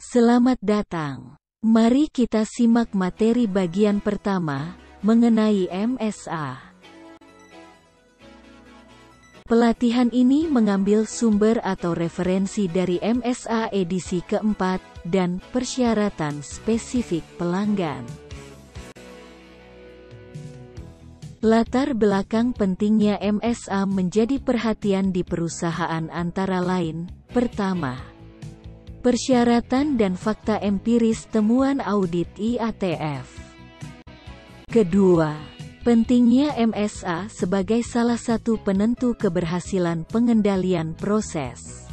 Selamat datang. Mari kita simak materi bagian pertama, mengenai MSA. Pelatihan ini mengambil sumber atau referensi dari MSA edisi keempat, dan persyaratan spesifik pelanggan. Latar belakang pentingnya MSA menjadi perhatian di perusahaan antara lain, pertama, persyaratan dan fakta empiris temuan audit IATF. Kedua, pentingnya MSA sebagai salah satu penentu keberhasilan pengendalian proses.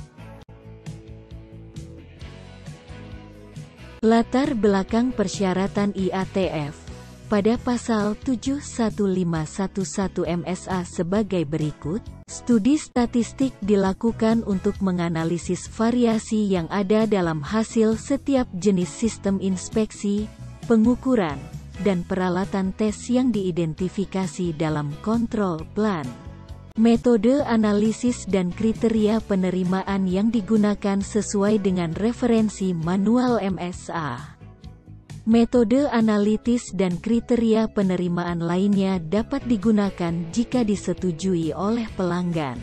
Latar belakang persyaratan IATF pada pasal 71511 MSA sebagai berikut. Studi statistik dilakukan untuk menganalisis variasi yang ada dalam hasil setiap jenis sistem inspeksi, pengukuran, dan peralatan tes yang diidentifikasi dalam kontrol plan. Metode analisis dan kriteria penerimaan yang digunakan sesuai dengan referensi manual MSA. Metode analitis dan kriteria penerimaan lainnya dapat digunakan jika disetujui oleh pelanggan.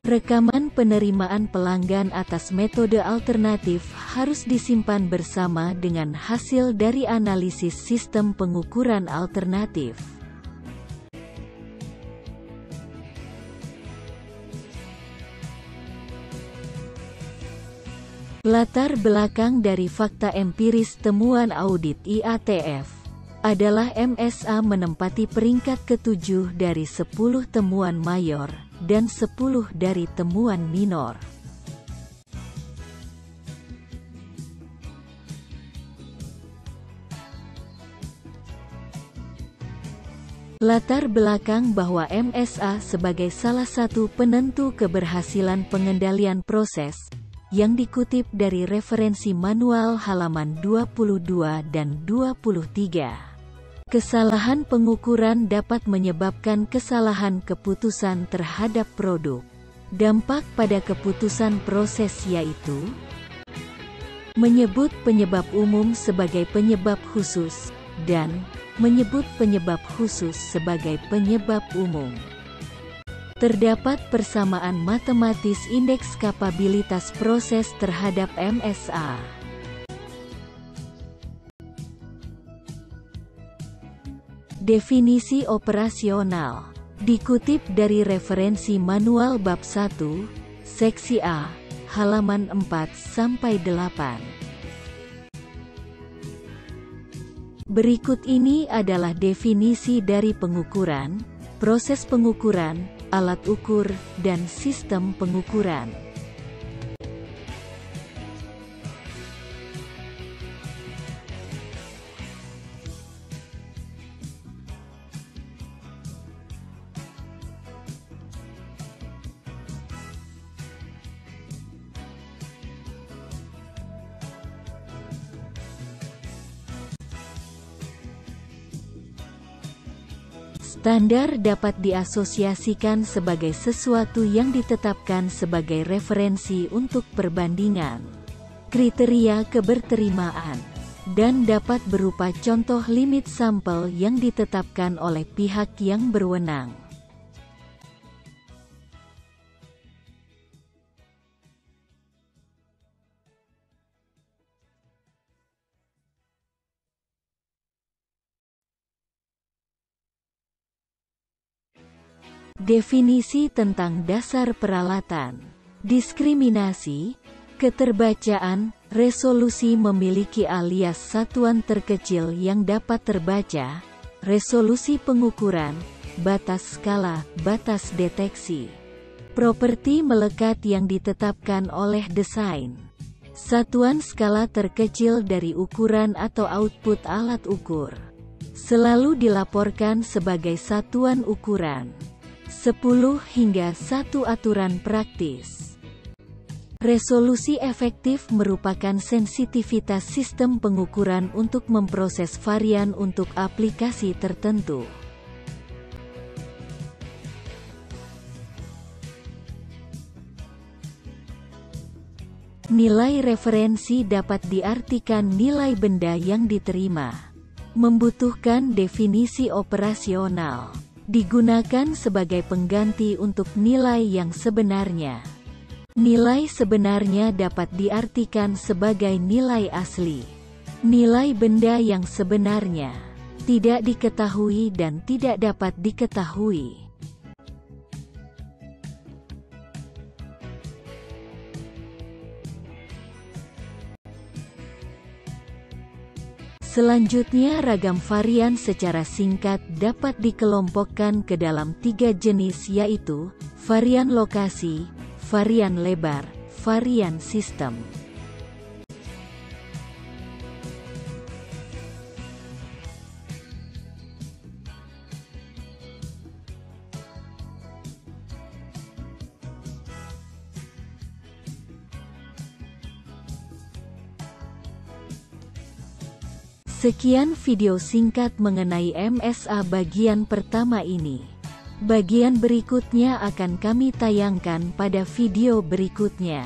Rekaman penerimaan pelanggan atas metode alternatif harus disimpan bersama dengan hasil dari analisis sistem pengukuran alternatif. Latar belakang dari fakta empiris temuan audit IATF adalah MSA menempati peringkat ke-7 dari 10 temuan mayor, dan 10 dari temuan minor. Latar belakang bahwa MSA sebagai salah satu penentu keberhasilan pengendalian proses, yang dikutip dari referensi manual halaman 22 dan 23. Kesalahan pengukuran dapat menyebabkan kesalahan keputusan terhadap produk. Dampak pada keputusan proses yaitu menyebut penyebab umum sebagai penyebab khusus, dan menyebut penyebab khusus sebagai penyebab umum. Terdapat persamaan matematis indeks kapabilitas proses terhadap MSA. Definisi operasional dikutip dari referensi manual bab 1, seksi A, halaman 4-8. Berikut ini adalah definisi dari pengukuran, proses pengukuran, alat ukur, dan sistem pengukuran. Standar dapat diasosiasikan sebagai sesuatu yang ditetapkan sebagai referensi untuk perbandingan, kriteria keberterimaan, dan dapat berupa contoh limit sampel yang ditetapkan oleh pihak yang berwenang. Definisi tentang dasar peralatan, diskriminasi, keterbacaan, resolusi memiliki alias satuan terkecil yang dapat terbaca, resolusi pengukuran, batas skala, batas deteksi, properti melekat yang ditetapkan oleh desain, satuan skala terkecil dari ukuran atau output alat ukur, selalu dilaporkan sebagai satuan ukuran. 10 hingga 1 aturan praktis. Resolusi efektif merupakan sensitivitas sistem pengukuran untuk memproses varian untuk aplikasi tertentu. Nilai referensi dapat diartikan nilai benda yang diterima. Membutuhkan definisi operasional. Digunakan sebagai pengganti untuk nilai yang sebenarnya. Nilai sebenarnya dapat diartikan sebagai nilai asli. Nilai benda yang sebenarnya tidak diketahui dan tidak dapat diketahui. Selanjutnya, ragam varian secara singkat dapat dikelompokkan ke dalam 3 jenis, yaitu varian lokasi, varian lebar, varian sistem. Sekian video singkat mengenai MSA bagian pertama ini. Bagian berikutnya akan kami tayangkan pada video berikutnya.